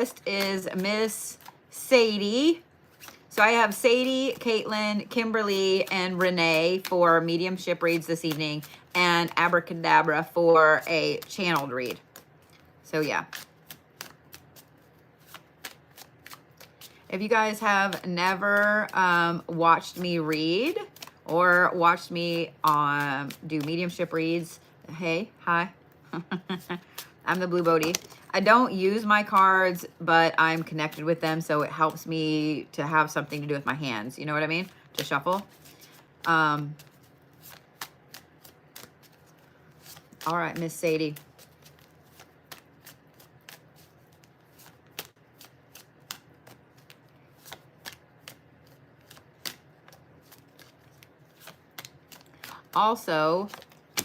List is Miss Sadie. So I have Sadie, Caitlin, Kimberly, and Renee for mediumship reads this evening, and Abracadabra for a channeled read. So yeah. If you guys have never watched me read or watched me do mediumship reads, hey, hi. I'm the Blue Bodhi. I don't use my cards, but I'm connected with them, so it helps me to have something to do with my hands. You know what I mean? To shuffle. All right, Miss Sadie. Also,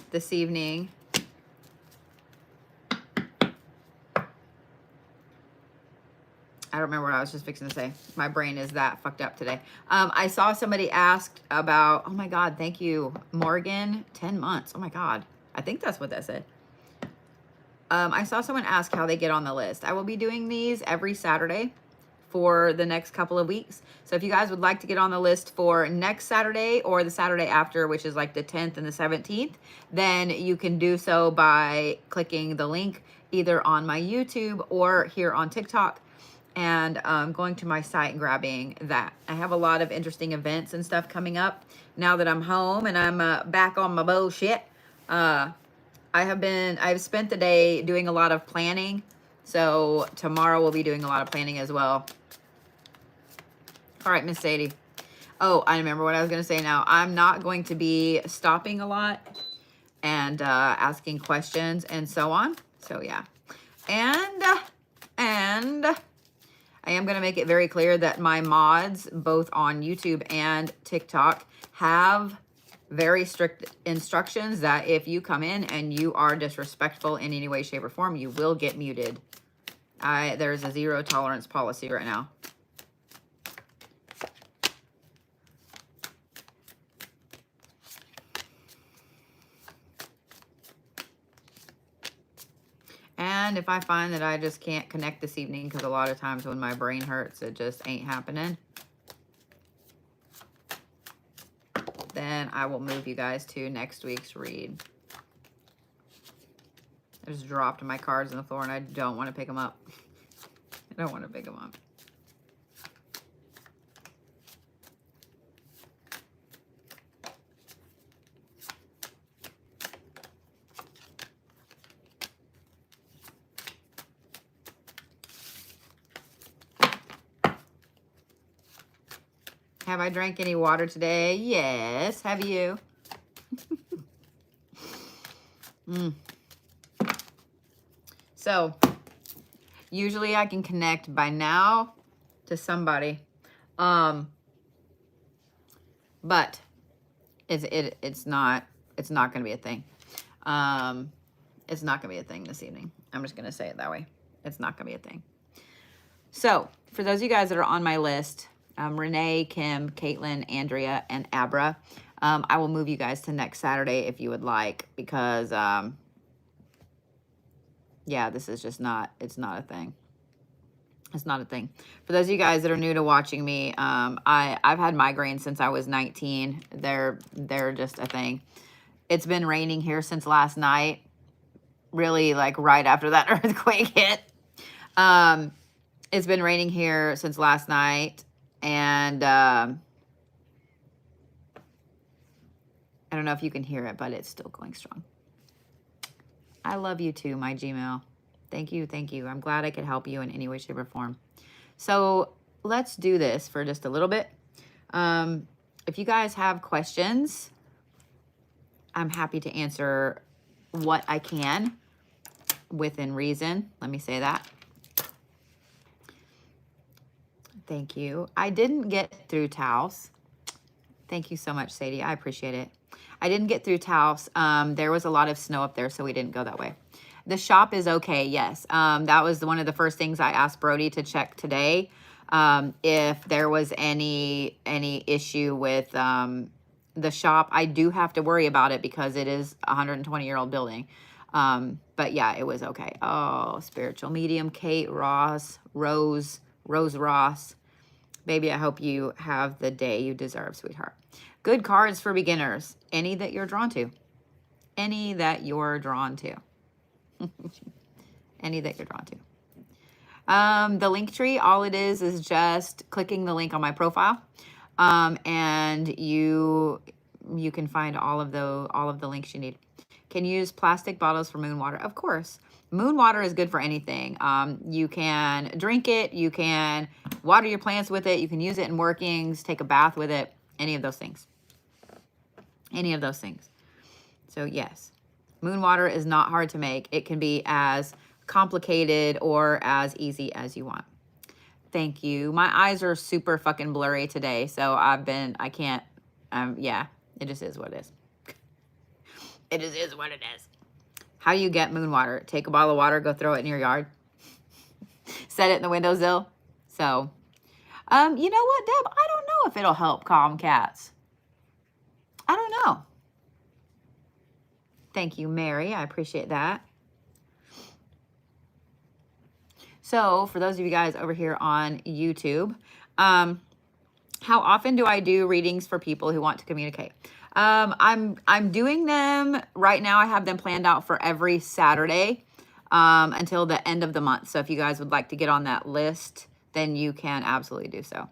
this evening, I don't remember what I was just fixing to say. My brain is that fucked up today. I saw somebody asked about, oh my God, thank you, Morgan, 10 months. Oh my God. I think that's what that said. I saw someone ask how they get on the list. I will be doing these every Saturday for the next couple of weeks. So if you guys would like to get on the list for next Saturday or the Saturday after, which is like the 10th and the 17th, then you can do so by clicking the link either on my YouTube or here on TikTok, and going to my site and grabbing that. I have a lot of interesting events and stuff coming up now that I'm home and I'm back on my bullshit. I've spent the day doing a lot of planning. So tomorrow we'll be doing a lot of planning as well. All right, Miss Sadie. Oh, I remember what I was going to say now. I'm not going to be stopping a lot and asking questions and so on. So yeah. And I am going to make it very clear that my mods, both on YouTube and TikTok, have very strict instructions that if you come in and you are disrespectful in any way, shape, or form, you will get muted. There's a zero tolerance policy right now. And if I find that I just can't connect this evening, because a lot of times when my brain hurts, it just ain't happening, then I will move you guys to next week's read. I just dropped my cards on the floor and I don't want to pick them up. I don't want to pick them up. Have I drank any water today? Yes. Have you? So, usually I can connect by now to somebody. But it's not going to be a thing. It's not going to be a thing this evening. I'm just going to say it that way. It's not going to be a thing. So, for those of you guys that are on my list, Renee, Kim, Caitlin, Andrea, and Abra, I will move you guys to next Saturday if you would like, because, yeah, this is just not, it's not a thing. It's not a thing. For those of you guys that are new to watching me, I've had migraines since I was 19. They're just a thing. It's been raining here since last night, really like right after that earthquake hit. It's been raining here since last night, and I don't know if you can hear it, but it's still going strong. I love you too, my Gmail. Thank you, thank you. I'm glad I could help you in any way, shape, or form. So let's do this for just a little bit. If you guys have questions, I'm happy to answer what I can within reason. Let me say that. Thank you. I didn't get through Taos. Thank you so much, Sadie. I appreciate it. I didn't get through Taos. There was a lot of snow up there, so we didn't go that way. The shop is okay, yes. That was one of the first things I asked Brody to check today, if there was any issue with the shop. I do have to worry about it because it is a 120-year-old building. But yeah, it was okay. Oh, spiritual medium, Kate Rose Ross. Baby, I hope you have the day you deserve, sweetheart. Good cards for beginners. Any that you're drawn to. Any that you're drawn to. Any that you're drawn to. The link tree, all it is just clicking the link on my profile. And you can find all of the links you need. Can you use plastic bottles for moon water? Of course. Moon water is good for anything. You can drink it. You can water your plants with it. You can use it in workings, take a bath with it. Any of those things. Any of those things. So yes, moon water is not hard to make. It can be as complicated or as easy as you want. Thank you. My eyes are super fucking blurry today. So I can't, yeah, it just is what it is. It just is what it is. How do you get moon water? Take a bottle of water, go throw it in your yard. Set it in the windowsill. So, you know what, Deb? I don't know if it'll help calm cats. I don't know. Thank you, Mary. I appreciate that. So for those of you guys over here on YouTube, how often do I do readings for people who want to communicate? I'm doing them right now. I have them planned out for every Saturday until the end of the month. So if you guys would like to get on that list, then you can absolutely do so.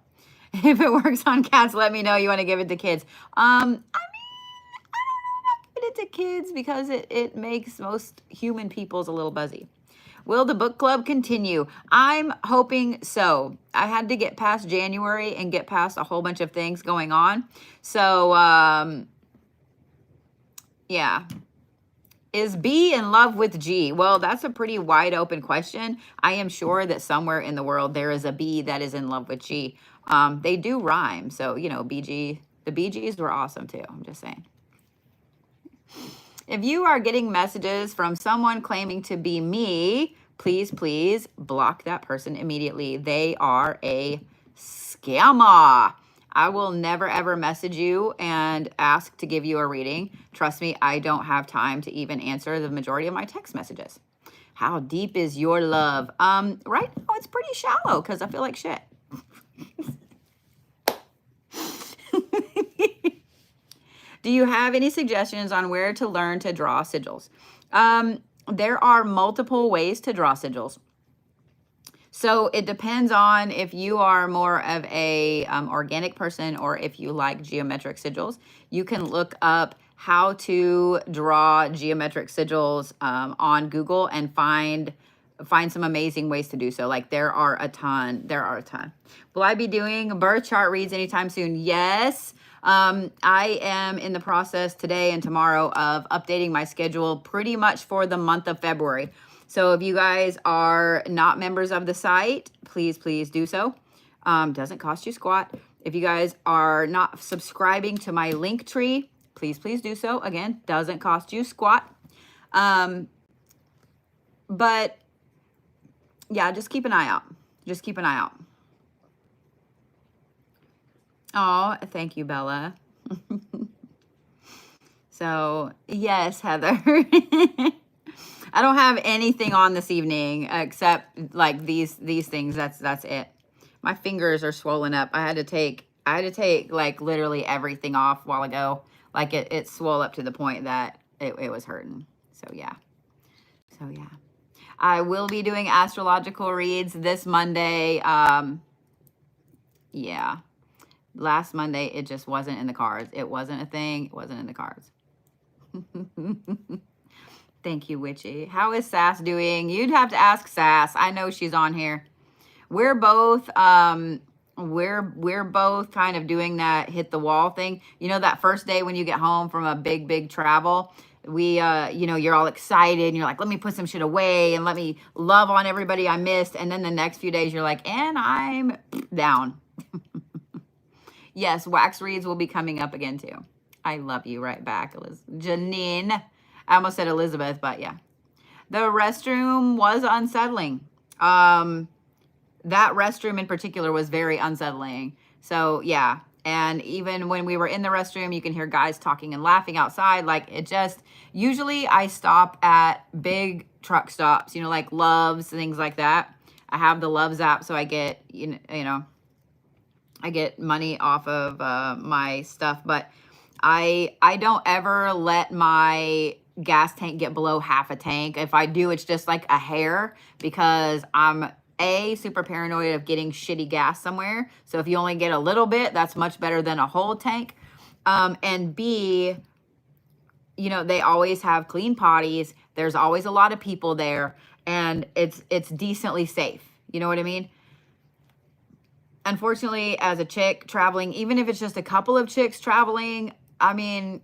If it works on cats, let me know. You want to give it to kids. I mean, I don't know about giving it to kids because it makes most human peoples a little buzzy. Will the book club continue? I'm hoping so. I had to get past January and get past a whole bunch of things going on. So, yeah. Is B in love with G? Well, that's a pretty wide open question. I am sure that somewhere in the world there is a B that is in love with G. They do rhyme. So, you know, the Bee Gees were awesome too. I'm just saying. If you are getting messages from someone claiming to be me, please block that person immediately. They are a scammer. I will never, ever message you and ask to give you a reading. Trust me, I don't have time to even answer the majority of my text messages. How deep is your love? Right now it's pretty shallow because I feel like shit. Do you have any suggestions on where to learn to draw sigils? There are multiple ways to draw sigils. So it depends on if you are more of a organic person or if you like geometric sigils. You can look up how to draw geometric sigils on Google and find some amazing ways to do so. Like there are a ton. Will I be doing birth chart reads anytime soon? Yes. I am in the process today and tomorrow of updating my schedule pretty much for the month of February. So if you guys are not members of the site, please do so. Doesn't cost you squat. If you guys are not subscribing to my link tree, please do so. Again, doesn't cost you squat. But yeah, just keep an eye out. Oh, thank you, Bella. So, yes, Heather. I don't have anything on this evening except like these things. That's it. My fingers are swollen up. I had to take like literally everything off a while ago. Like it swelled up to the point that it was hurting. So yeah. I will be doing astrological reads this Monday. Yeah. Last Monday, it just wasn't in the cards. It wasn't a thing. It wasn't in the cards. Thank you, Witchy. How is Sass doing? You'd have to ask Sass. I know she's on here. We're both we're both kind of doing that hit the wall thing. You know, that first day when you get home from a big travel, we you know, you're all excited and you're like, let me put some shit away and let me love on everybody I missed. And then the next few days you're like, and I'm down. Yes, wax reads will be coming up again too. I love you right back, Janine. I almost said Elizabeth, but yeah. The restroom was unsettling. That restroom in particular was very unsettling. So yeah, And even when we were in the restroom, you can hear guys talking and laughing outside. Like it just, usually I stop at big truck stops, you know, like Love's, things like that. I have the Love's app, so I get, you know, I get money off of my stuff, but I don't ever let my gas tank get below half a tank. If I do, it's just like a hair, because I'm super paranoid of getting shitty gas somewhere. So if you only get a little bit, that's much better than a whole tank. And B, you know, they always have clean potties. There's always a lot of people there, and it's decently safe. You know what I mean? Unfortunately, as a chick traveling, even if it's just a couple of chicks traveling, I mean,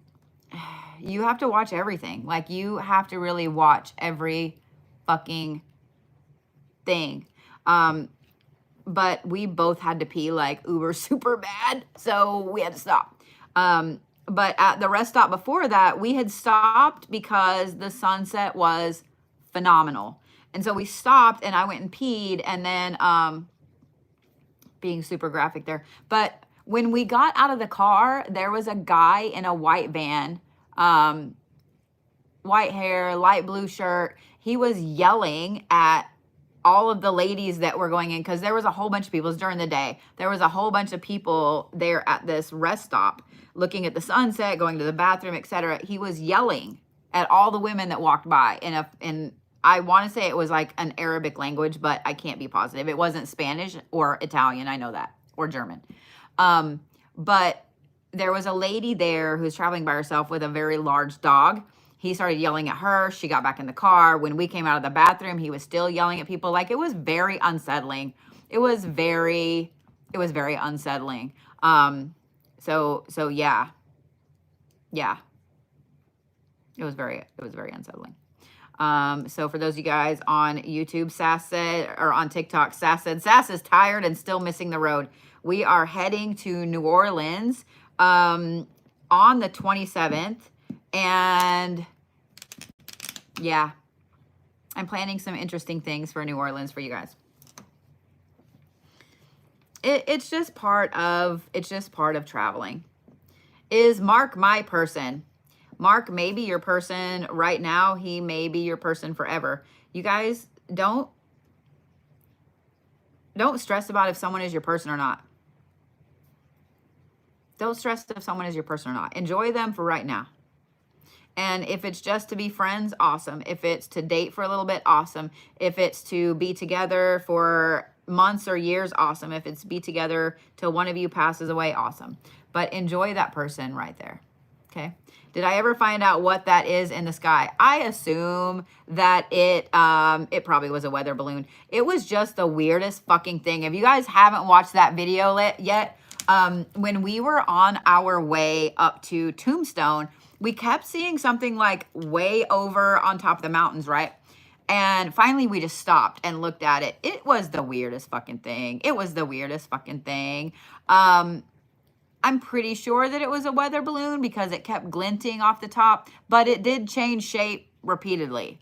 you have to watch everything. Like, you have to really watch every fucking thing. But we both had to pee like uber super bad, so we had to stop. But at the rest stop before that, we had stopped because the sunset was phenomenal. And so we stopped, and I went and peed, and then being super graphic there. But when we got out of the car, there was a guy in a white van, white hair, light blue shirt. He was yelling at all of the ladies that were going in, because there was a whole bunch of people. It was during the day. There was a whole bunch of people there at this rest stop looking at the sunset, going to the bathroom, etc. He was yelling at all the women that walked by in I want to say it was like an Arabic language, but I can't be positive. It wasn't Spanish or Italian, I know that, or German. But there was a lady there who's traveling by herself with a very large dog. He started yelling at her. She got back in the car. When we came out of the bathroom, he was still yelling at people. Like, it was very unsettling. It was very unsettling. So yeah. Yeah. It was very unsettling. So for those of you guys on YouTube, Sass said, or on TikTok, Sass said, Sass is tired and still missing the road. We are heading to New Orleans on the 27th. And yeah, I'm planning some interesting things for New Orleans for you guys. It's just part of traveling. Is Mark my person? Mark may be your person right now. He may be your person forever. You guys, don't stress about if someone is your person or not. Don't stress if someone is your person or not. Enjoy them for right now. And if it's just to be friends, awesome. If it's to date for a little bit, awesome. If it's to be together for months or years, awesome. If it's be together till one of you passes away, awesome. But enjoy that person right there. Okay. Did I ever find out what that is in the sky? I assume that it probably was a weather balloon. It was just the weirdest fucking thing. If you guys haven't watched that video yet, when we were on our way up to Tombstone, we kept seeing something like way over on top of the mountains, right? And finally we just stopped and looked at it. It was the weirdest fucking thing. It was the weirdest fucking thing. I'm pretty sure that it was a weather balloon because it kept glinting off the top, but it did change shape repeatedly.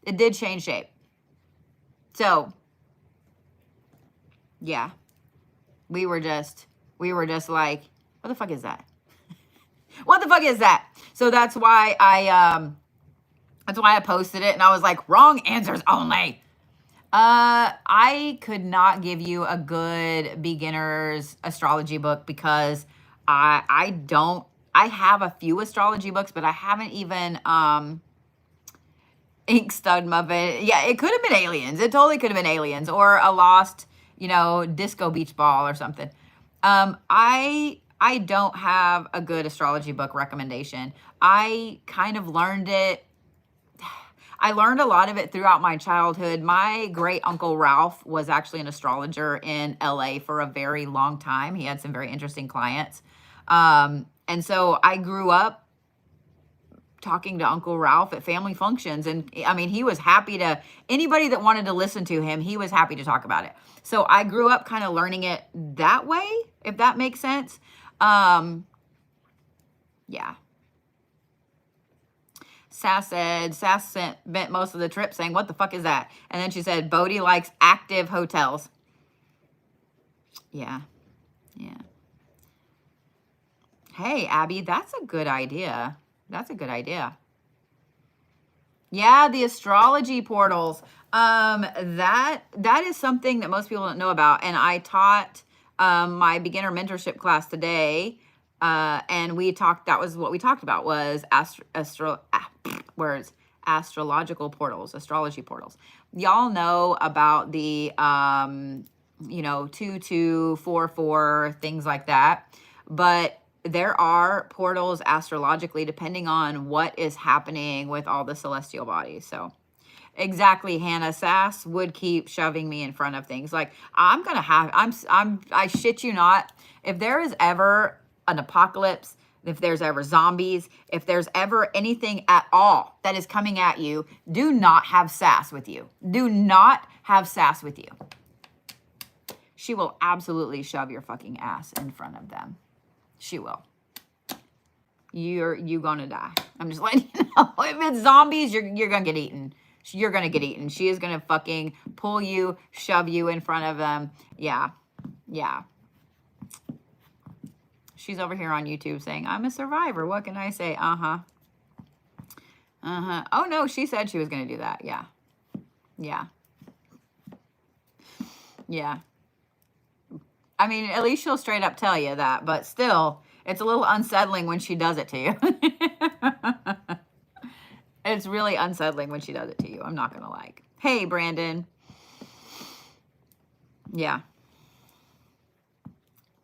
It did change shape. So, yeah. We were just like, what the fuck is that? What the fuck is that? So that's why I posted it, and I was like, wrong answers only. I could not give you a good beginner's astrology book because I have a few astrology books, but I haven't even ink stud muffin. Yeah, it could have been aliens. It totally could have been aliens or a lost, disco beach ball or something. I don't have a good astrology book recommendation. I kind of learned it. I learned a lot of it throughout my childhood. My great uncle Ralph was actually an astrologer in LA for a very long time. He had some very interesting clients. And so I grew up talking to Uncle Ralph at family functions. And I mean, he was happy to, anybody that wanted to listen to him, he was happy to talk about it. So I grew up kind of learning it that way, if that makes sense. Yeah. Sass spent most of the trip saying, what the fuck is that? And then she said, Bodhi likes active hotels. Yeah. Yeah. Hey, Abby, that's a good idea. That's a good idea. Yeah, the astrology portals. That is something that most people don't know about. And I taught my beginner mentorship class today. And we talked, that was what we talked about, was words, astrological portals, astrology portals. Y'all know about the 2244, things like that. But there are portals astrologically depending on what is happening with all the celestial bodies. So exactly, Hannah. Sass would keep shoving me in front of things. Like, I shit you not, if there is ever an apocalypse, if there's ever zombies, if there's ever anything at all that is coming at you, do not have Sass with you. Do not have Sass with you. She will absolutely shove your fucking ass in front of them. She will. You're gonna die. I'm just letting you know. If it's zombies, you're gonna get eaten. You're gonna get eaten. She is gonna fucking pull you, shove you in front of them. Yeah. Yeah. She's over here on YouTube saying, I'm a survivor. What can I say? Uh-huh. Uh-huh. Oh no, she said she was gonna do that. Yeah. Yeah. Yeah. I mean, at least she'll straight up tell you that, but still, it's a little unsettling when she does it to you. It's really unsettling when she does it to you. I'm not going to like. Hey, Brandon. Yeah.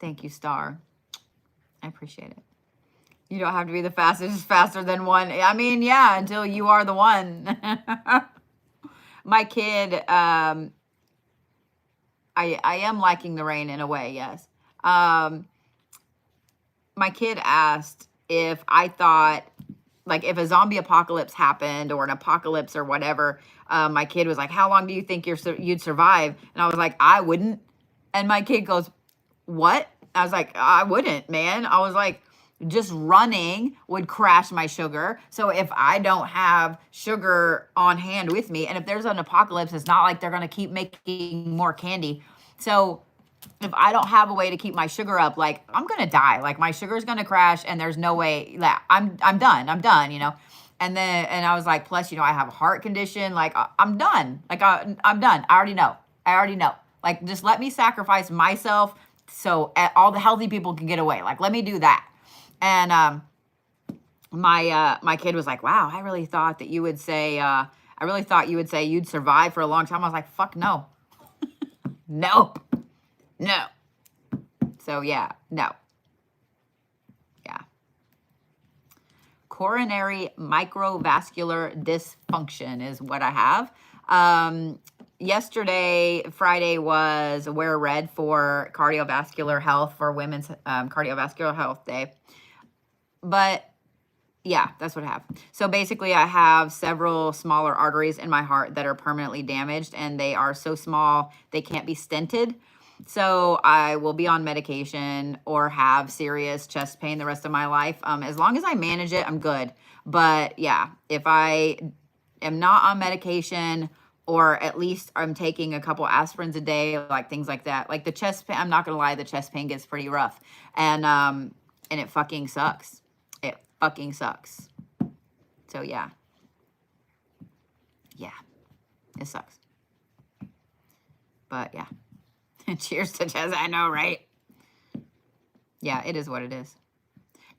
Thank you, Star. I appreciate it. You don't have to be the fastest, faster than one. I mean, yeah, until you are the one. My kid, I am liking the rain in a way, yes. My kid asked if I thought, like, if a zombie apocalypse happened or an apocalypse or whatever, my kid was like, how long do you think you'd survive? And I was like, I wouldn't. And my kid goes, what? I was like, I wouldn't, man. I was like, just running would crash my sugar. So if I don't have sugar on hand with me, and if there's an apocalypse, it's not like they're going to keep making more candy. So if I don't have a way to keep my sugar up, like, I'm going to die. Like, my sugar is going to crash and there's no way that I'm done. I'm done, And I was like, plus, I have a heart condition. Like, I'm done. Like, I'm done. I already know. Like, just let me sacrifice myself so all the healthy people can get away. Like, let me do that. And my kid was like, wow, I really thought that you would say, you'd survive for a long time. I was like, fuck no. Nope. No. So yeah, no. Yeah. Coronary microvascular dysfunction is what I have. Yesterday, Friday, was Wear Red for cardiovascular health, for Women's Cardiovascular Health Day. But yeah, that's what I have. So basically, I have several smaller arteries in my heart that are permanently damaged, and they are so small they can't be stented. So I will be on medication or have serious chest pain the rest of my life. As long as I manage it, I'm good. But yeah, if I am not on medication, or at least I'm taking a couple aspirins a day, like things like that, like the chest pain, I'm not gonna lie, the chest pain gets pretty rough, and it fucking sucks. It fucking sucks. So yeah, it sucks. But yeah. Cheers to Jez. I know, right? Yeah, it is what it is.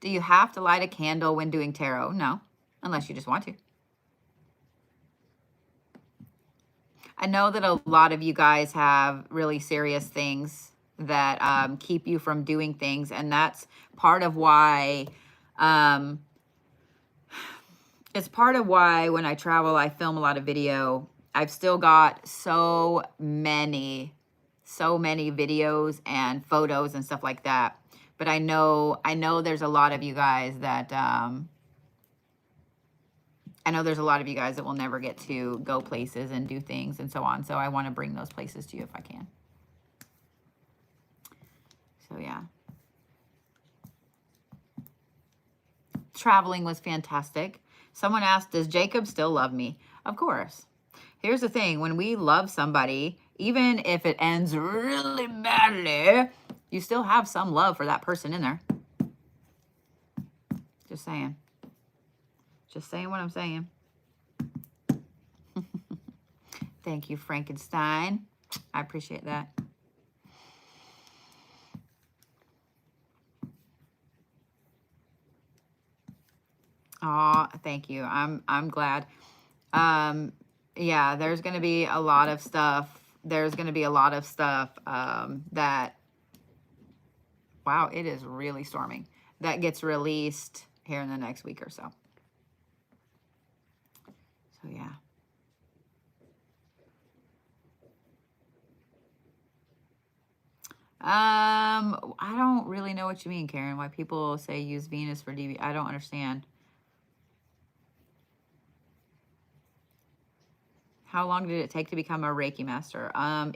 Do you have to light a candle when doing tarot? No, unless you just want to. I know that a lot of you guys have really serious things that keep you from doing things, and that's part of why. It's part of why when I travel, I film a lot of video. I've still got so many videos and photos and stuff like that. But I know there's a lot of you guys that will never get to go places and do things and so on. So I want to bring those places to you if I can. So yeah. Traveling was fantastic. Someone asked, does Jacob still love me? Of course. Here's the thing. When we love somebody, even if it ends really badly, you still have some love for that person in there. Just saying. Just saying what I'm saying. Thank you, Frankenstein. I appreciate that. Oh, thank you. I'm glad. Yeah, there's going to be a lot of stuff. There's going to be a lot of stuff that, wow, it is really storming. That gets released here in the next week or so. So, yeah. I don't really know what you mean, Karen. Why people say use Venus for DV. I don't understand. How long did it take to become a Reiki master?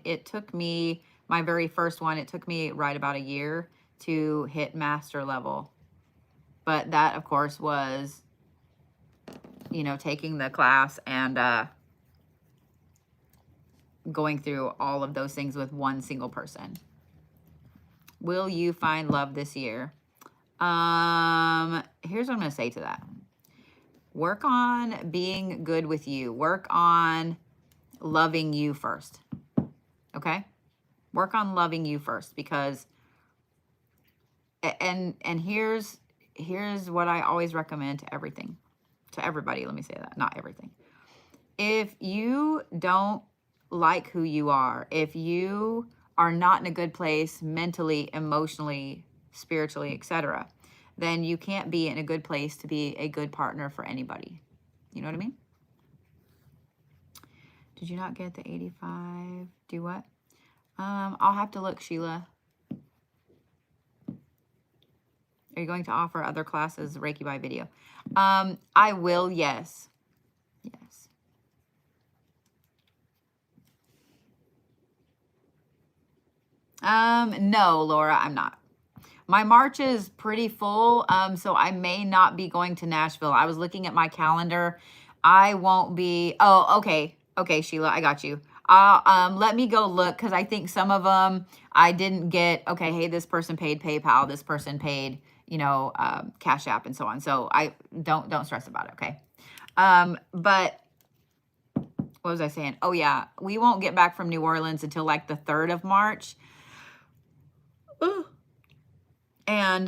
It took me, my very first one, it took me right about a year to hit master level. But that, of course, was, you know, taking the class and going through all of those things with one single person. Will you find love this year? Here's what I'm going to say to that. Work on being good with you. Work on loving you first. Okay? Work on loving you first, because and here's what I always recommend to everything. To everybody, let me say that, not everything. If you don't like who you are, if you are not in a good place mentally, emotionally, spiritually, etc., then you can't be in a good place to be a good partner for anybody. You know what I mean? Did you not get the 85? Do what? I'll have to look, Sheila. Are you going to offer other classes, Reiki by video? I will, yes. Yes. No, Laura, I'm not. My March is pretty full, so I may not be going to Nashville. I was looking at my calendar. I won't be. Oh, okay. Okay, Sheila, I got you. Let me go look, because I think some of them I didn't get. Okay, hey, this person paid PayPal. This person paid, you know, Cash App and so on. So I don't stress about it. Okay. But what was I saying? Oh yeah, we won't get back from New Orleans until like the 3rd of March. Ooh. And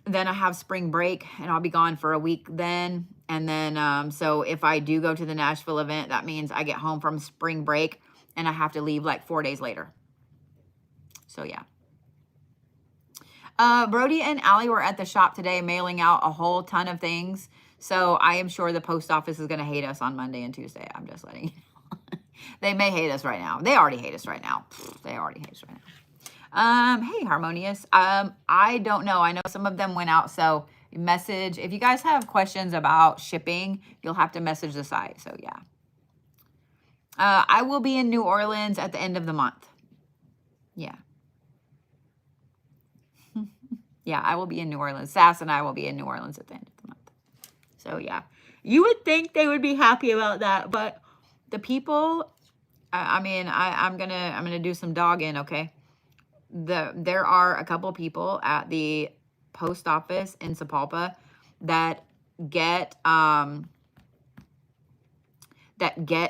then I have spring break, and I'll be gone for a week then. And then, so if I do go to the Nashville event, that means I get home from spring break and I have to leave like 4 days later. So yeah. Brody and Allie were at the shop today mailing out a whole ton of things. So I am sure the post office is going to hate us on Monday and Tuesday. I'm just letting you know. They may hate us right now. They already hate us right now. They already hate us right now. Hey, Harmonious. I don't know. I know some of them went out. So message, if you guys have questions about shipping, you'll have to message the site. So yeah. I will be in New Orleans at the end of the month. Yeah. Yeah, I will be in New Orleans. Sass and I will be in New Orleans at the end of the month. So yeah, you would think they would be happy about that, but the people, I'm gonna do some dogging. Okay, there are a couple people at the post office in Sapulpa that get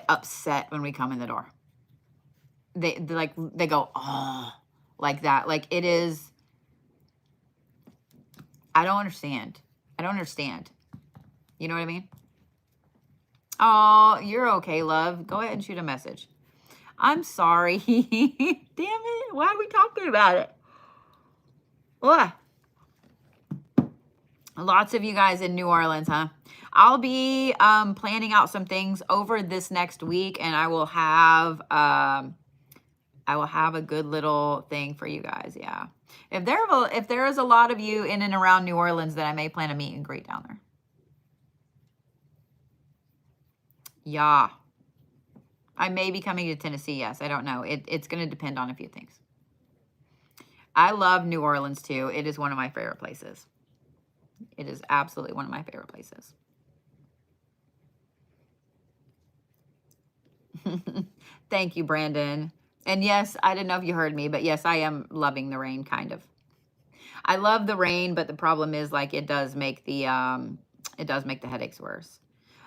upset when we come in the door. They go, oh, like that. Like it is. I don't understand. You know what I mean? Oh, you're okay, love. Go ahead and shoot a message. I'm sorry. Damn it. Why are we talking about it? Ugh. Lots of you guys in New Orleans, huh? I'll be planning out some things over this next week, and I will have a good little thing for you guys. Yeah. If there is a lot of you in and around New Orleans, then I may plan a meet and greet down there. Yeah. I may be coming to Tennessee. Yes. I don't know. It's going to depend on a few things. I love New Orleans too. It is one of my favorite places. It is absolutely one of my favorite places. Thank you, Brandon. And yes, I didn't know if you heard me, but yes, I am loving the rain, kind of. I love the rain, but the problem is like it does make the headaches worse.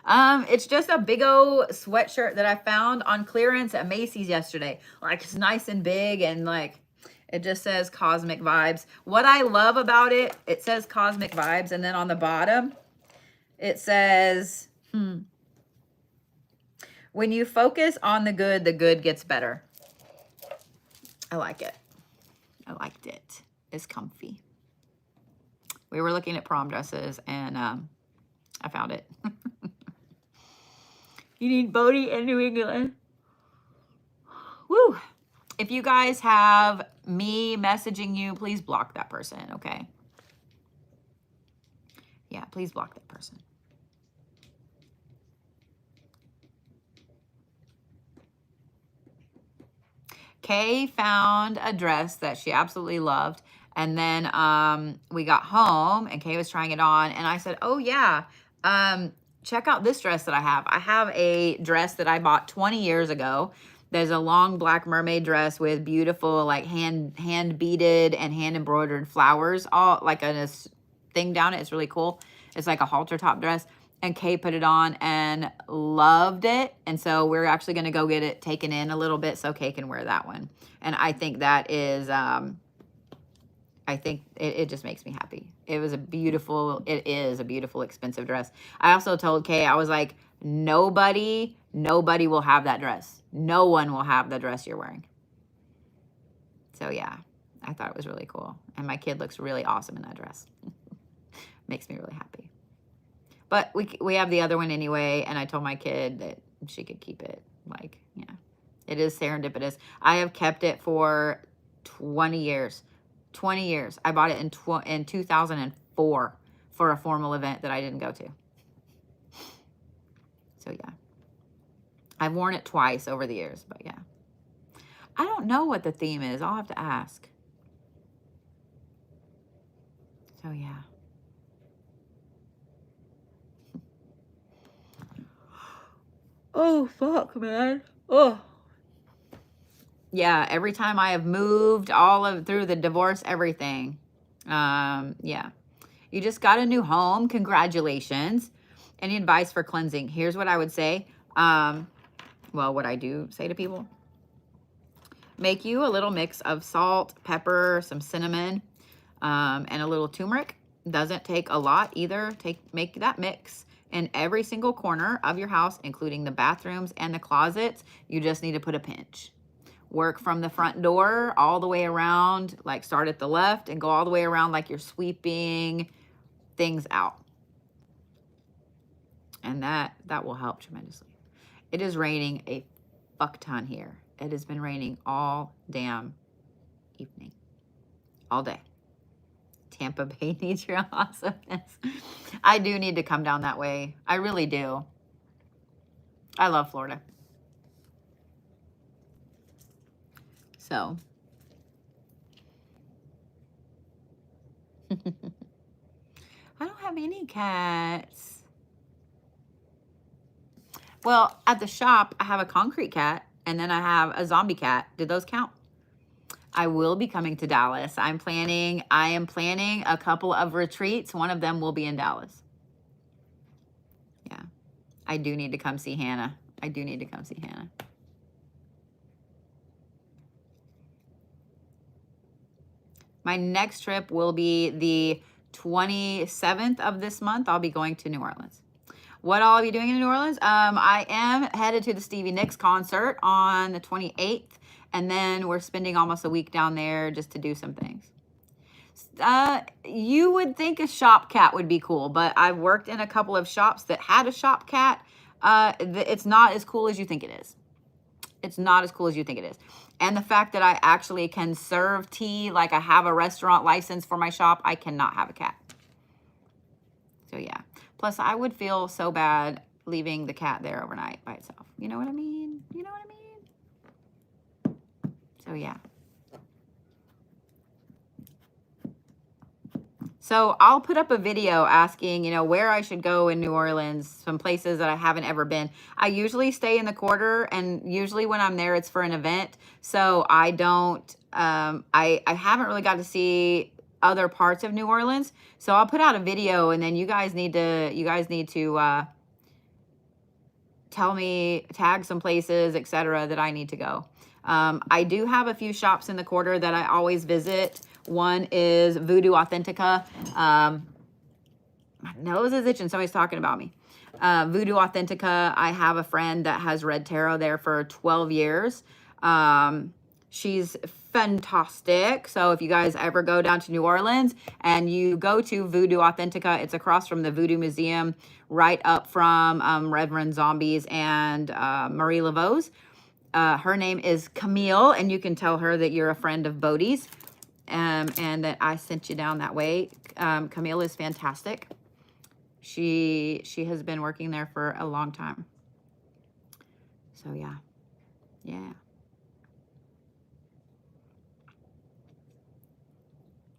It's just a big old sweatshirt that I found on clearance at Macy's yesterday. Like it's nice and big and like it just says cosmic vibes. What I love about it, it says cosmic vibes, and then on the bottom it says, when you focus on the good gets better. I like it. I liked it. It's comfy. We were looking at prom dresses and I found it. You need Bodhi in New England. Woo. If you guys have me messaging you, please block that person, okay? Yeah, please block that person. Kay found a dress that she absolutely loved. And then we got home and Kay was trying it on. And I said, oh, yeah, check out this dress that I have. I have a dress that I bought 20 years ago. There's a long black mermaid dress with beautiful like hand beaded and hand embroidered flowers, all like a thing down it. It's really cool. It's like a halter top dress. And Kay put it on and loved it. And so we're actually going to go get it taken in a little bit so Kay can wear that one. And I think that is, I think it just makes me happy. It is a beautiful, expensive dress. I also told Kay, I was like, nobody will have that dress. No one will have the dress you're wearing. So yeah, I thought it was really cool. And my kid looks really awesome in that dress. Makes me really happy. But we have the other one anyway, and I told my kid that she could keep it. Like, yeah, it is serendipitous. I have kept it for 20 years. 20 years. I bought it in 2004 for a formal event that I didn't go to. So yeah, I've worn it twice over the years, but yeah. I don't know what the theme is. I'll have to ask. So yeah. Oh, fuck, man. Oh. Yeah, every time I have moved through the divorce, everything. Yeah. You just got a new home. Congratulations. Any advice for cleansing? Here's what I would say. Well, what I do say to people. Make you a little mix of salt, pepper, some cinnamon, and a little turmeric. Doesn't take a lot either. Make that mix in every single corner of your house, including the bathrooms and the closets. You just need to put a pinch. Work from the front door all the way around, like start at the left and go all the way around like you're sweeping things out. And that will help tremendously. It is raining a fuck ton here. It has been raining all damn evening, all day. Tampa Bay needs your awesomeness. I do need to come down that way. I really do. I love Florida. So. I don't have any cats. Well, at the shop, I have a concrete cat, and then I have a zombie cat. Did those count? I will be coming to Dallas. I am planning a couple of retreats. One of them will be in Dallas. Yeah. I do need to come see Hannah. My next trip will be the 27th of this month. I'll be going to New Orleans. What all are you doing in New Orleans? I am headed to the Stevie Nicks concert on the 28th. And then we're spending almost a week down there just to do some things. You would think a shop cat would be cool, but I've worked in a couple of shops that had a shop cat. It's not as cool as you think it is. It's not as cool as you think it is. And the fact that I actually can serve tea, like I have a restaurant license for my shop, I cannot have a cat. So yeah. Plus, I would feel so bad leaving the cat there overnight by itself. You know what I mean? So yeah. So I'll put up a video asking, where I should go in New Orleans, some places that I haven't ever been. I usually stay in the Quarter, and usually when I'm there, it's for an event. So I don't, I haven't really got to see other parts of New Orleans. So I'll put out a video, and then you guys need to tell me, tag some places, etc., that I need to go. I do have a few shops in the quarter that I always visit. One is Voodoo Authentica. My nose is itching. Somebody's talking about me. Voodoo Authentica. I have a friend that has read tarot there for 12 years. She's fantastic. So if you guys ever go down to New Orleans and you go to Voodoo Authentica, it's across from the Voodoo Museum, right up from Reverend Zombies and Marie Laveau's. Her name is Camille, and you can tell her that you're a friend of Bodhi's, and that I sent you down that way. Camille is fantastic. She has been working there for a long time. So yeah.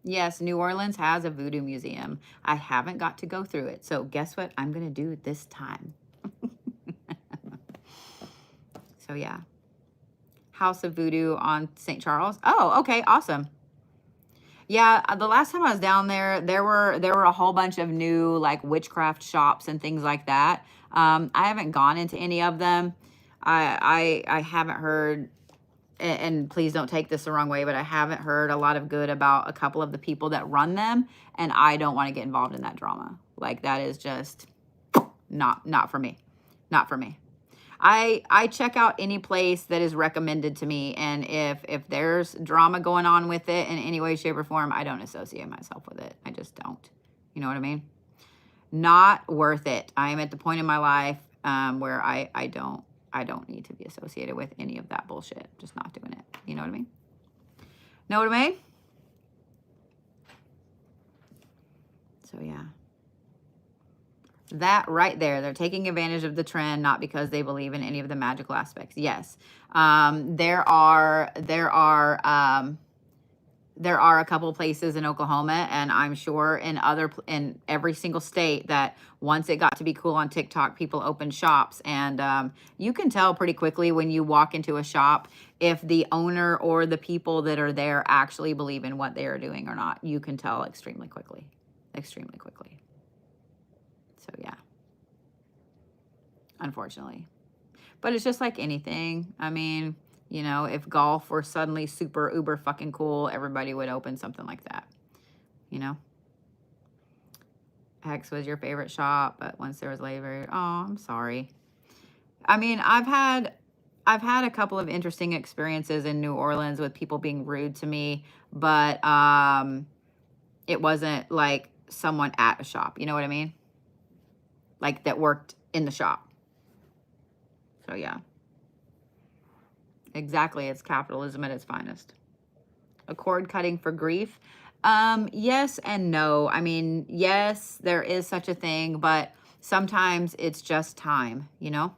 Yes, New Orleans has a voodoo museum. I haven't got to go through it. So guess what I'm going to do this time? So yeah. House of Voodoo on St. Charles. Oh, okay, awesome. Yeah, the last time I was down there, there were a whole bunch of new like witchcraft shops and things like that. I haven't gone into any of them. I haven't heard, and please don't take this the wrong way, but I haven't heard a lot of good about a couple of the people that run them, and I don't want to get involved in that drama. Like, that is just not for me. Not for me. I check out any place that is recommended to me, and if there's drama going on with it in any way, shape, or form, I don't associate myself with it. I just don't. You know what I mean? Not worth it. I am at the point in my life where I don't need to be associated with any of that bullshit. Just not doing it. You know what I mean? Know what I mean? So yeah. That right there, they're taking advantage of the trend, not because they believe in any of the magical aspects. Yes. There are a couple places in Oklahoma, and I'm sure in every single state, that once it got to be cool on TikTok, people opened shops, and you can tell pretty quickly when you walk into a shop if the owner or the people that are there actually believe in what they are doing or not. You can tell extremely quickly. So yeah, unfortunately. But it's just like anything. I mean, you know, if golf were suddenly super uber fucking cool, everybody would open something like that. You know? Hex was your favorite shop, but once there was labor, oh, I'm sorry. I mean, I've had a couple of interesting experiences in New Orleans with people being rude to me, but it wasn't like someone at a shop. You know what I mean? Like, that worked in the shop. So yeah. Exactly. It's capitalism at its finest. A cord cutting for grief. Yes and no. I mean, yes, there is such a thing, but sometimes it's just time, you know?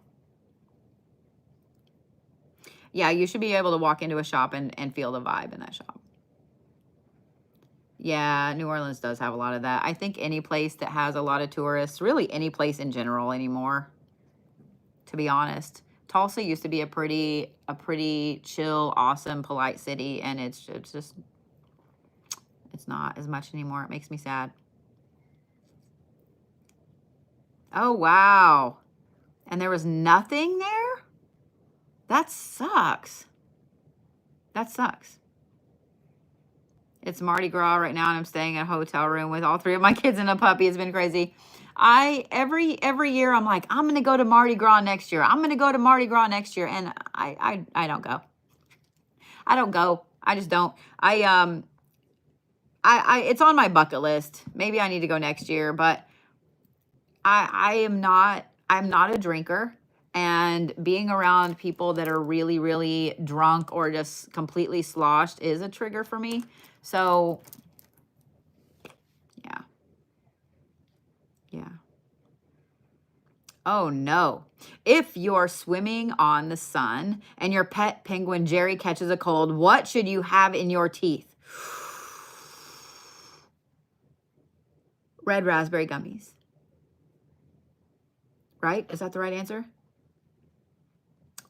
Yeah, you should be able to walk into a shop and feel the vibe in that shop. Yeah, New Orleans does have a lot of that. I think any place that has a lot of tourists, really any place in general anymore, to be honest. Tulsa used to be a pretty chill, awesome, polite city, and it's not as much anymore. It makes me sad. Oh, wow. And there was nothing there? That sucks. That sucks. It's Mardi Gras right now, and I'm staying in a hotel room with all 3 of my kids and a puppy. It's been crazy. Every year I'm like, I'm gonna go to Mardi Gras next year. I'm gonna go to Mardi Gras next year, and I don't go. I don't go. I just don't. It's on my bucket list. Maybe I need to go next year, but I'm not a drinker, and being around people that are really, really drunk or just completely sloshed is a trigger for me. So yeah. Oh no. If you're swimming on the sun and your pet penguin Jerry catches a cold, what should you have in your teeth? Red raspberry gummies. Right? Is that the right answer?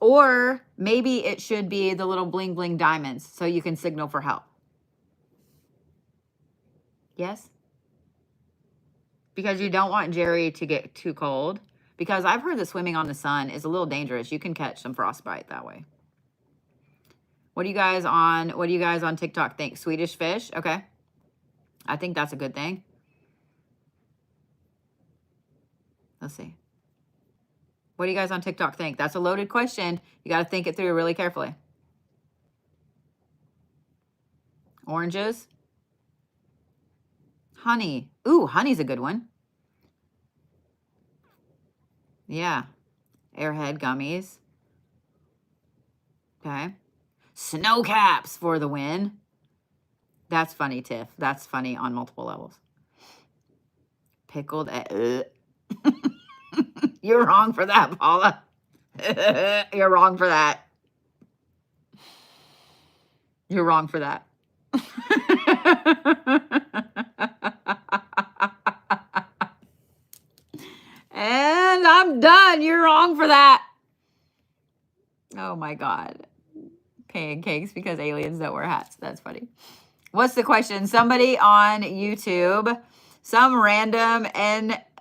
Or maybe it should be the little bling bling diamonds so you can signal for help. Yes? Because you don't want Jerry to get too cold. Because I've heard that swimming on the sun is a little dangerous. You can catch some frostbite that way. What do you guys on TikTok think? Swedish fish? Okay. I think that's a good thing. Let's see. What do you guys on TikTok think? That's a loaded question. You got to think it through really carefully. Oranges. Honey. Ooh, honey's a good one. Yeah. Airhead gummies. Okay. Snow caps for the win. That's funny, Tiff. That's funny on multiple levels. Pickled. You're wrong for that, Paula. You're wrong for that. You're wrong for that. And I'm done. You're wrong for that. Oh my God. Pancakes because aliens don't wear hats. That's funny. What's the question? Somebody on YouTube, some random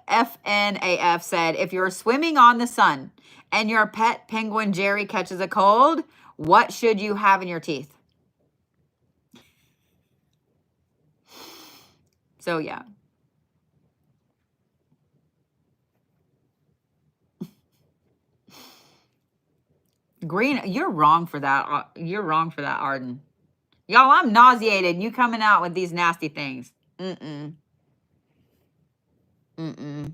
FNAF said, if you're swimming on the sun and your pet penguin Jerry catches a cold, what should you have in your teeth? So yeah. Green, you're wrong for that. You're wrong for that, Arden. Y'all, I'm nauseated. You coming out with these nasty things. Mm-mm. Mm-mm.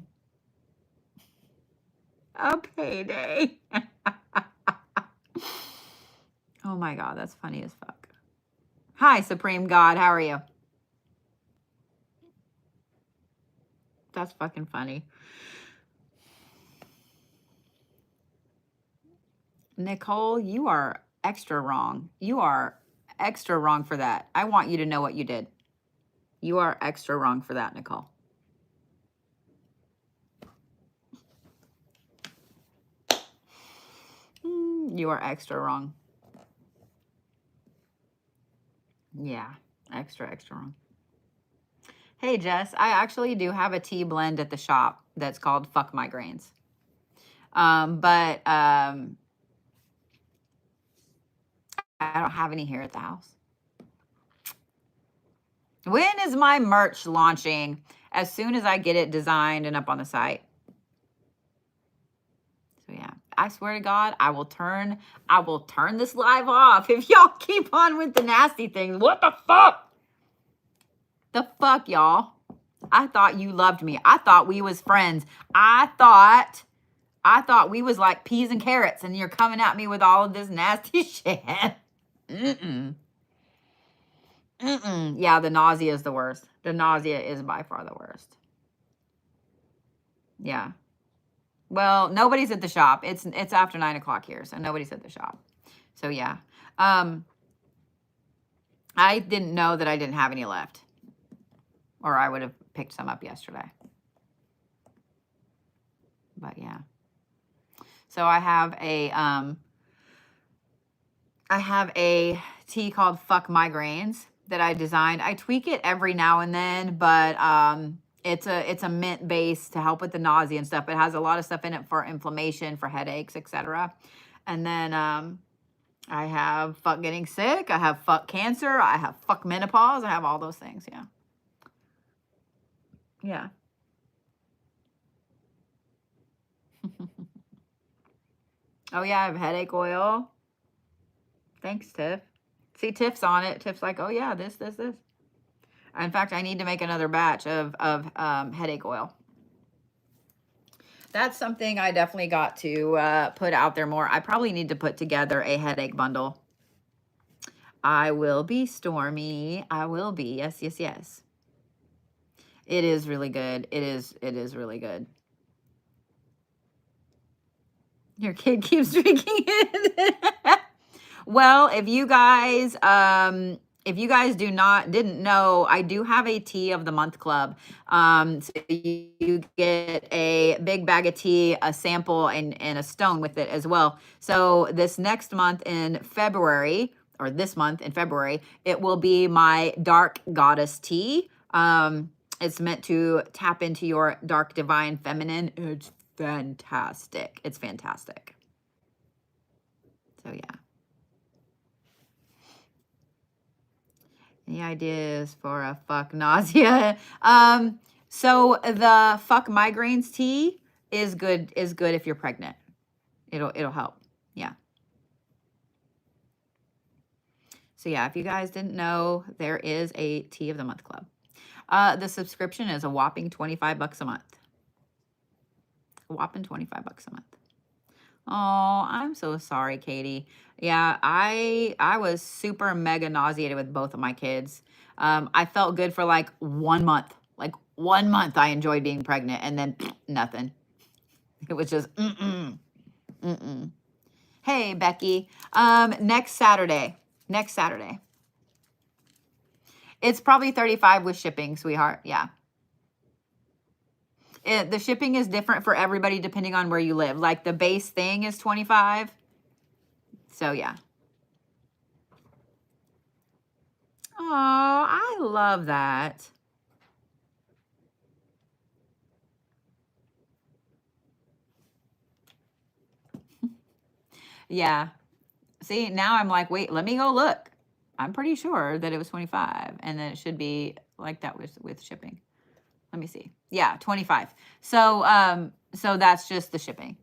A payday. Oh my God, that's funny as fuck. Hi, Supreme God. How are you? That's fucking funny. Nicole, you are extra wrong. You are extra wrong for that. I want you to know what you did. You are extra wrong for that, Nicole. You are extra wrong. Yeah, extra wrong. Hey, Jess, I actually do have a tea blend at the shop that's called Fuck Migraines. But I don't have any here at the house. When is my merch launching? As soon as I get it designed and up on the site. So yeah, I swear to God, I will turn this live off if y'all keep on with the nasty things. What the fuck? The fuck, y'all? I thought you loved me. I thought we was friends. I thought we was like peas and carrots, and you're coming at me with all of this nasty shit. Mm-mm. Mm-mm. Yeah, the nausea is the worst. The nausea is by far the worst. Yeah. Well, nobody's at the shop. It's after 9 o'clock here, so nobody's at the shop. So yeah. I didn't know that I didn't have any left, or I would have picked some up yesterday. But yeah. So I have a tea called Fuck Migraines that I designed. I tweak it every now and then, but it's a mint base to help with the nausea and stuff. It has a lot of stuff in it for inflammation, for headaches, etc. And then I have fuck getting sick. I have fuck cancer. I have fuck menopause. I have all those things. Yeah. Yeah. Oh yeah, I have headache oil. Thanks, Tiff. See, Tiff's on it. Tiff's like, oh yeah, this. In fact, I need to make another batch of headache oil. That's something I definitely got to put out there more. I probably need to put together a headache bundle. I will be, Stormy. I will be. Yes. It is really good. It is really good. Your kid keeps drinking it. Well, if you guys didn't know, I do have a tea of the month club. So you get a big bag of tea, a sample, and a stone with it as well. So this month in February, it will be my Dark Goddess tea. It's meant to tap into your dark divine feminine. It's fantastic. It's fantastic. So yeah. Any ideas for a fuck nausea? So the fuck migraines tea is good if you're pregnant. It'll help. Yeah. So yeah, if you guys didn't know, there is a Tea of the Month club. The subscription is a whopping $25 a month. A whopping $25 a month. Oh, I'm so sorry, Katie. Yeah, I was super mega nauseated with both of my kids. I felt good for like 1 month. Like 1 month I enjoyed being pregnant, and then nothing. It was just mm-mm. Hey, Becky. Next Saturday. It's probably 35 with shipping, sweetheart. Yeah. The shipping is different for everybody depending on where you live. Like the base thing is 25. So yeah. Oh, I love that. Yeah. See, now I'm like, wait, let me go look. I'm pretty sure that it was 25, and then it should be like that with shipping. Let me see. Yeah, 25. So so that's just the shipping.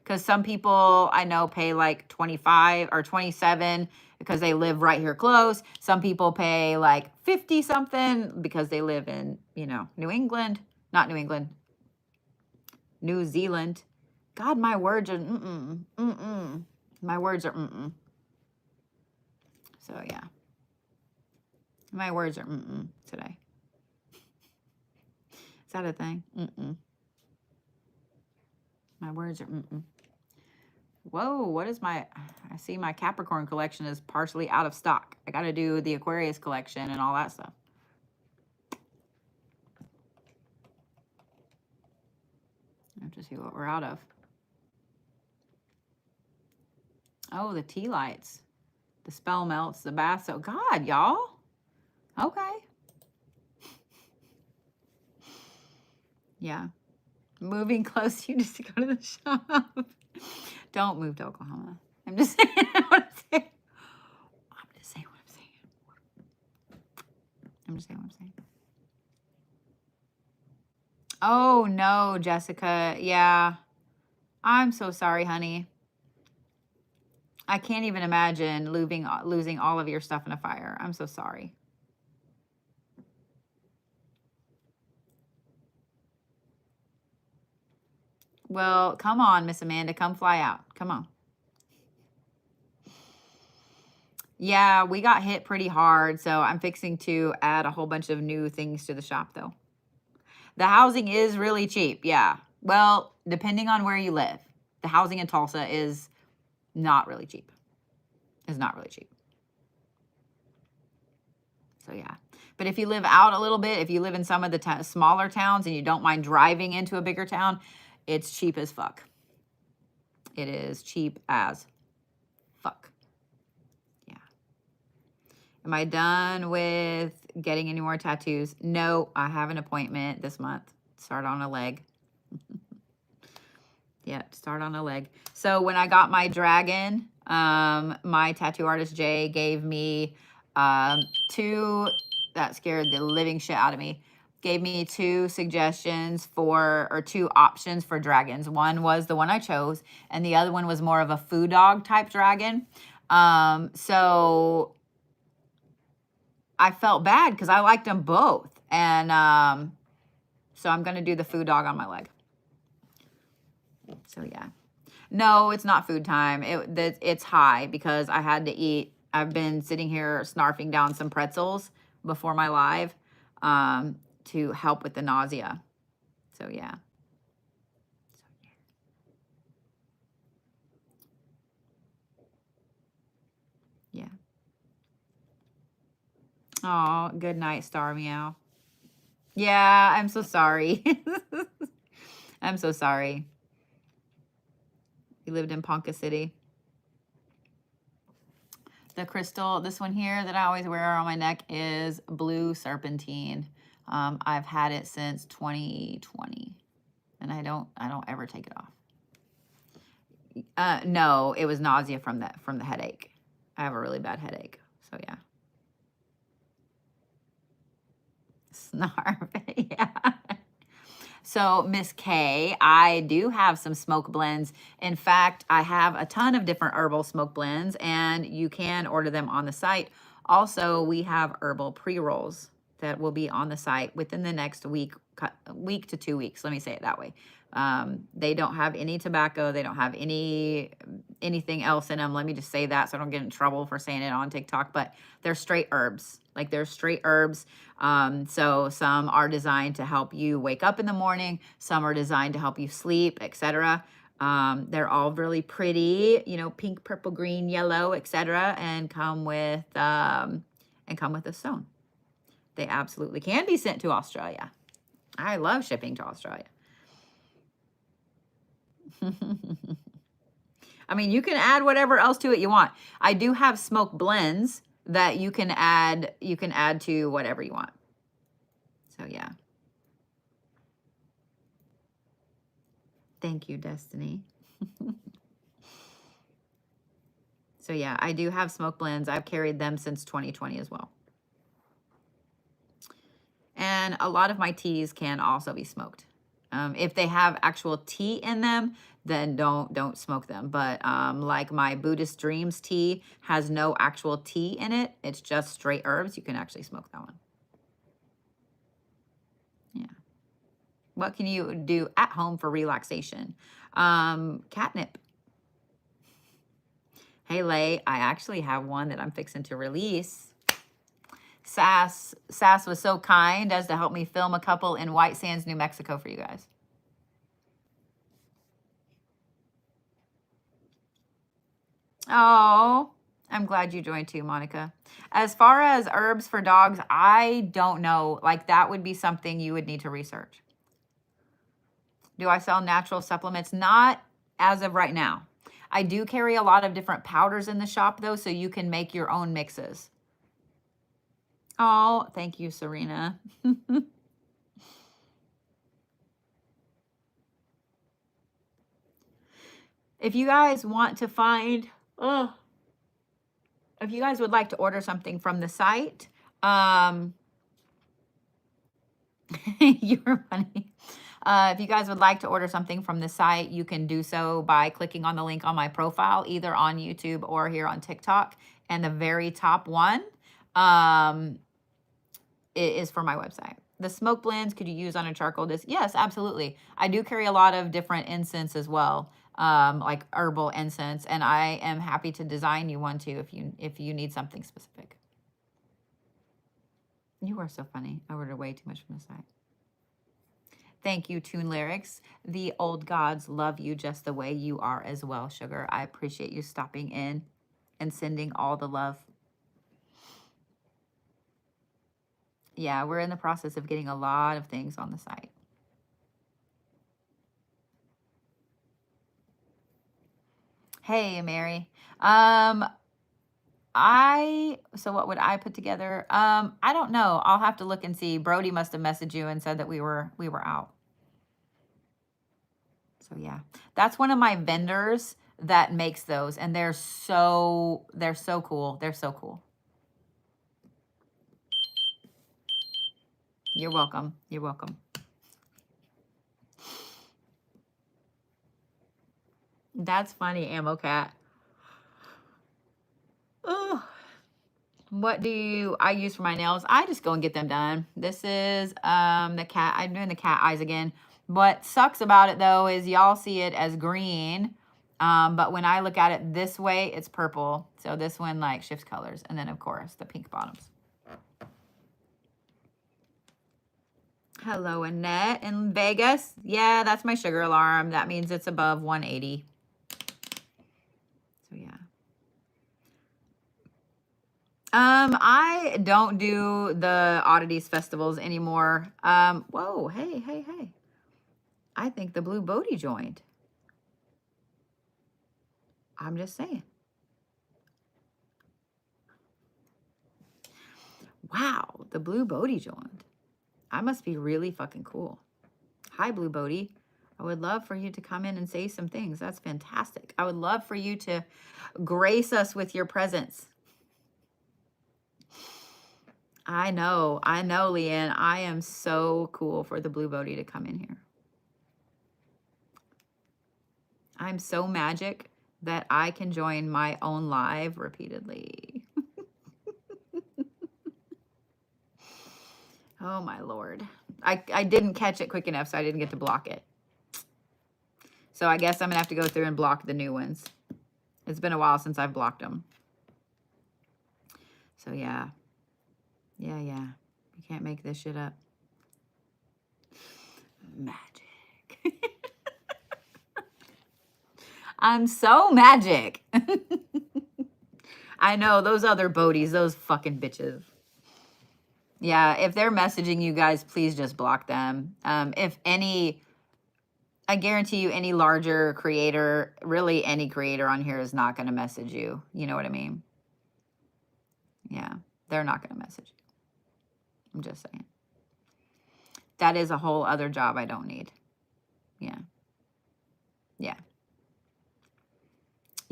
Because some people I know pay like 25 or 27 because they live right here close. Some people pay like 50 something because they live in, New England. Not New England. New Zealand. God, my words are My words are So yeah. My words are today. Is that a thing? My words are Whoa, what is I see my Capricorn collection is partially out of stock. I got to do the Aquarius collection and all that stuff. I have to see what we're out of. Oh, the tea lights. The spell melts, the bath. So, God, y'all. Okay. Yeah. Moving close to you just to go to the shop. Don't move to Oklahoma. I'm just saying what I'm saying. I'm just saying what I'm saying. Oh, no, Jessica. Yeah. I'm so sorry, honey. I can't even imagine losing all of your stuff in a fire. I'm so sorry. Well, come on, Miss Amanda. Come fly out. Come on. Yeah, we got hit pretty hard, so I'm fixing to add a whole bunch of new things to the shop, though. The housing is really cheap, yeah. Well, depending on where you live. The housing in Tulsa is not really cheap. It's not really cheap. So, yeah. But if you live out a little bit, if you live in some of the smaller towns and you don't mind driving into a bigger town, it's cheap as fuck. It is cheap as fuck. Yeah. Am I done with getting any more tattoos? No, I have an appointment this month. Start on a leg. Yeah, start on a leg. So when I got my dragon, my tattoo artist Jay gave me two, that scared the living shit out of me, gave me two options for dragons. One was the one I chose, and the other one was more of a food dog type dragon. So I felt bad because I liked them both. And so I'm going to do the food dog on my leg. So yeah. No, it's not food time. It's high because I had to eat. I've been sitting here snarfing down some pretzels before my live to help with the nausea. So yeah. Yeah. Oh, good night, Star Meow. Yeah, I'm so sorry. I'm so sorry. You lived in Ponca City. The crystal, this one here that I always wear on my neck is blue serpentine. I've had it since 2020, and I don't ever take it off. No, it was nausea from the headache. I have a really bad headache. So yeah. Snarf. Yeah. So Miss K, I do have some smoke blends. In fact, I have a ton of different herbal smoke blends, and you can order them on the site. Also, we have herbal pre-rolls that will be on the site within the next week to 2 weeks. Let me say it that way. They don't have any tobacco. They don't have anything else in them. Let me just say that so I don't get in trouble for saying it on TikTok, but they're straight herbs. Like, they're straight herbs. So some are designed to help you wake up in the morning. Some are designed to help you sleep, etc. They're all really pretty, you know, pink, purple, green, yellow, etc. And come with a stone. They absolutely can be sent to Australia. I love shipping to Australia. I mean, you can add whatever else to it you want. I do have smoke blends that you can add to whatever you want. So yeah. Thank you, Destiny. So yeah, I do have smoke blends. I've carried them since 2020 as well. And a lot of my teas can also be smoked. If they have actual tea in them, then don't smoke them. But like my Buddhist Dreams tea has no actual tea in it. It's just straight herbs. You can actually smoke that one. Yeah. What can you do at home for relaxation? Catnip. Hey, Lay, I actually have one that I'm fixing to release. Sass was so kind as to help me film a couple in White Sands, New Mexico for you guys. Oh, I'm glad you joined too, Monica. As far as herbs for dogs, I don't know. Like, that would be something you would need to research. Do I sell natural supplements? Not as of right now. I do carry a lot of different powders in the shop, though, so you can make your own mixes. Oh, thank you, Serena. If you guys want to find, if you guys would like to order something from the site, you're funny. If you guys would like to order something from the site, you can do so by clicking on the link on my profile, either on YouTube or here on TikTok. And the very top one is for my website. The smoke blends, could you use on a charcoal disc? Yes, absolutely. I do carry a lot of different incense as well, like herbal incense, and I am happy to design you one too if you need something specific. You are so funny. I ordered way too much from the site. Thank you, Tune Lyrics. The old gods love you just the way you are as well, Sugar. I appreciate you stopping in and sending all the love. Yeah, we're in the process of getting a lot of things on the site. Hey, Mary. So what would I put together? I don't know. I'll have to look and see. Brody must have messaged you and said that we were out. So yeah, that's one of my vendors that makes those, and they're so cool. They're so cool. You're welcome. You're welcome. That's funny, Ammo Cat. Oh, what do I use for my nails? I just go and get them done. This is the cat. I'm doing the cat eyes again. What sucks about it though is y'all see it as green, but when I look at it this way, it's purple. So this one like shifts colors, and then of course the pink bottoms. Hello, Annette in Vegas. Yeah, that's my sugar alarm. That means it's above 180. So yeah. I don't do the oddities festivals anymore. Whoa, hey. I think the Blue Bodhi joined. I'm just saying. Wow, the Blue Bodhi joined. I must be really fucking cool. Hi, Blue Bodie. I would love for you to come in and say some things. That's fantastic. I would love for you to grace us with your presence. I know, Leanne. I am so cool for the Blue Bodie to come in here. I'm so magic that I can join my own live repeatedly. Oh my Lord. I didn't catch it quick enough, so I didn't get to block it. So I guess I'm gonna have to go through and block the new ones. It's been a while since I've blocked them. So yeah. Yeah. You can't make this shit up. Magic. I'm so magic. I know, those other Bodies, those fucking bitches. Yeah, if they're messaging you guys, please just block them. If any, I guarantee you any larger creator, really any creator on here is not going to message you. You know what I mean? Yeah, they're not going to message you. I'm just saying. That is a whole other job I don't need. Yeah.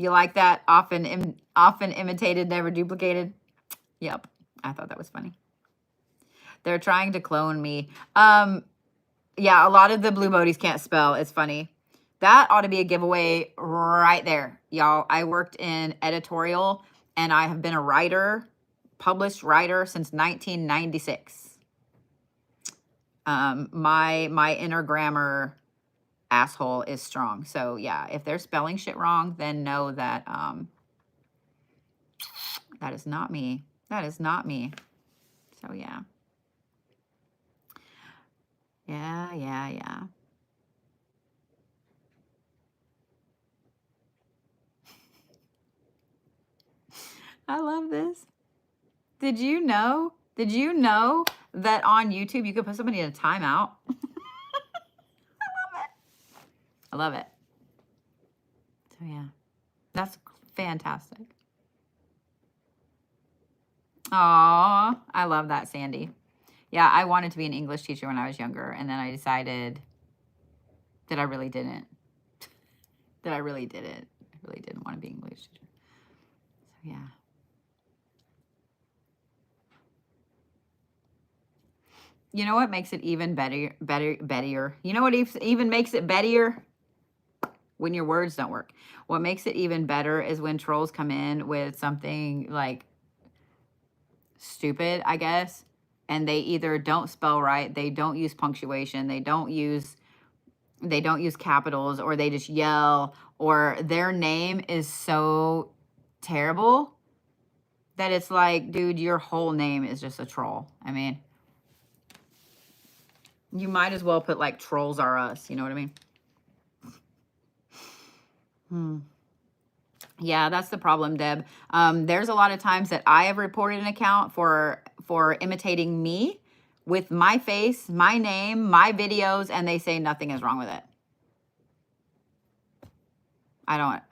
You like that? Often imitated, never duplicated? Yep. I thought that was funny. They're trying to clone me. Yeah, a lot of the Blue Bodies can't spell. It's funny. That ought to be a giveaway right there, y'all. I worked in editorial, and I have been a writer, published writer since 1996. My inner grammar asshole is strong. So yeah, if they're spelling shit wrong, then know that that is not me. That is not me. So yeah. Yeah. I love this. Did you know that on YouTube you could put somebody in a timeout? I love it. So yeah, that's fantastic. Aw, I love that, Sandy. Yeah, I wanted to be an English teacher when I was younger, and then I decided that I really didn't. I really didn't want to be an English teacher. So yeah. You know what makes it even better? You know what even makes it better? When your words don't work. What makes it even better is when trolls come in with something like stupid, I guess, and they either don't spell right, they don't use punctuation, they don't use capitals, or they just yell, or their name is so terrible that it's like, dude, your whole name is just a troll. I mean, you might as well put like trolls are us, you know what I mean? Yeah, that's the problem, Deb. There's a lot of times that I have reported an account for imitating me with my face, my name, my videos, and they say nothing is wrong with it. I don't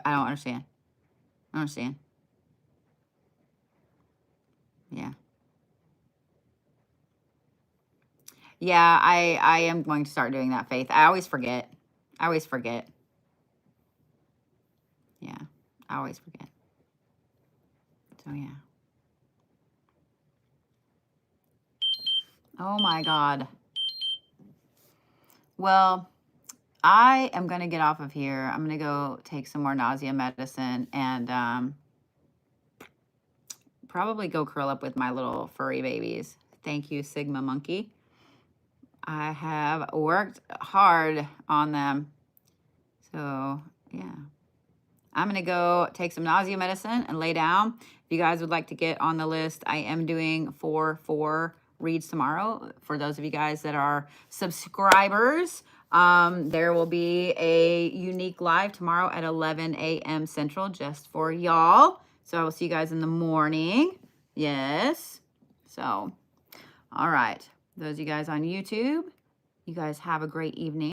understand. I don't understand. Yeah. Yeah, I am going to start doing that, Faith. I always forget. Yeah, I always forget. So yeah. Oh my God. Well, I am going to get off of here. I'm going to go take some more nausea medicine and probably go curl up with my little furry babies. Thank you, Sigma Monkey. I have worked hard on them. So, yeah. I'm going to go take some nausea medicine and lay down. If you guys would like to get on the list, I am doing 4 reads tomorrow. For those of you guys that are subscribers, there will be a unique live tomorrow at 11 a.m. Central just for y'all. So I will see you guys in the morning. Yes. So, all right. Those of you guys on YouTube, you guys have a great evening.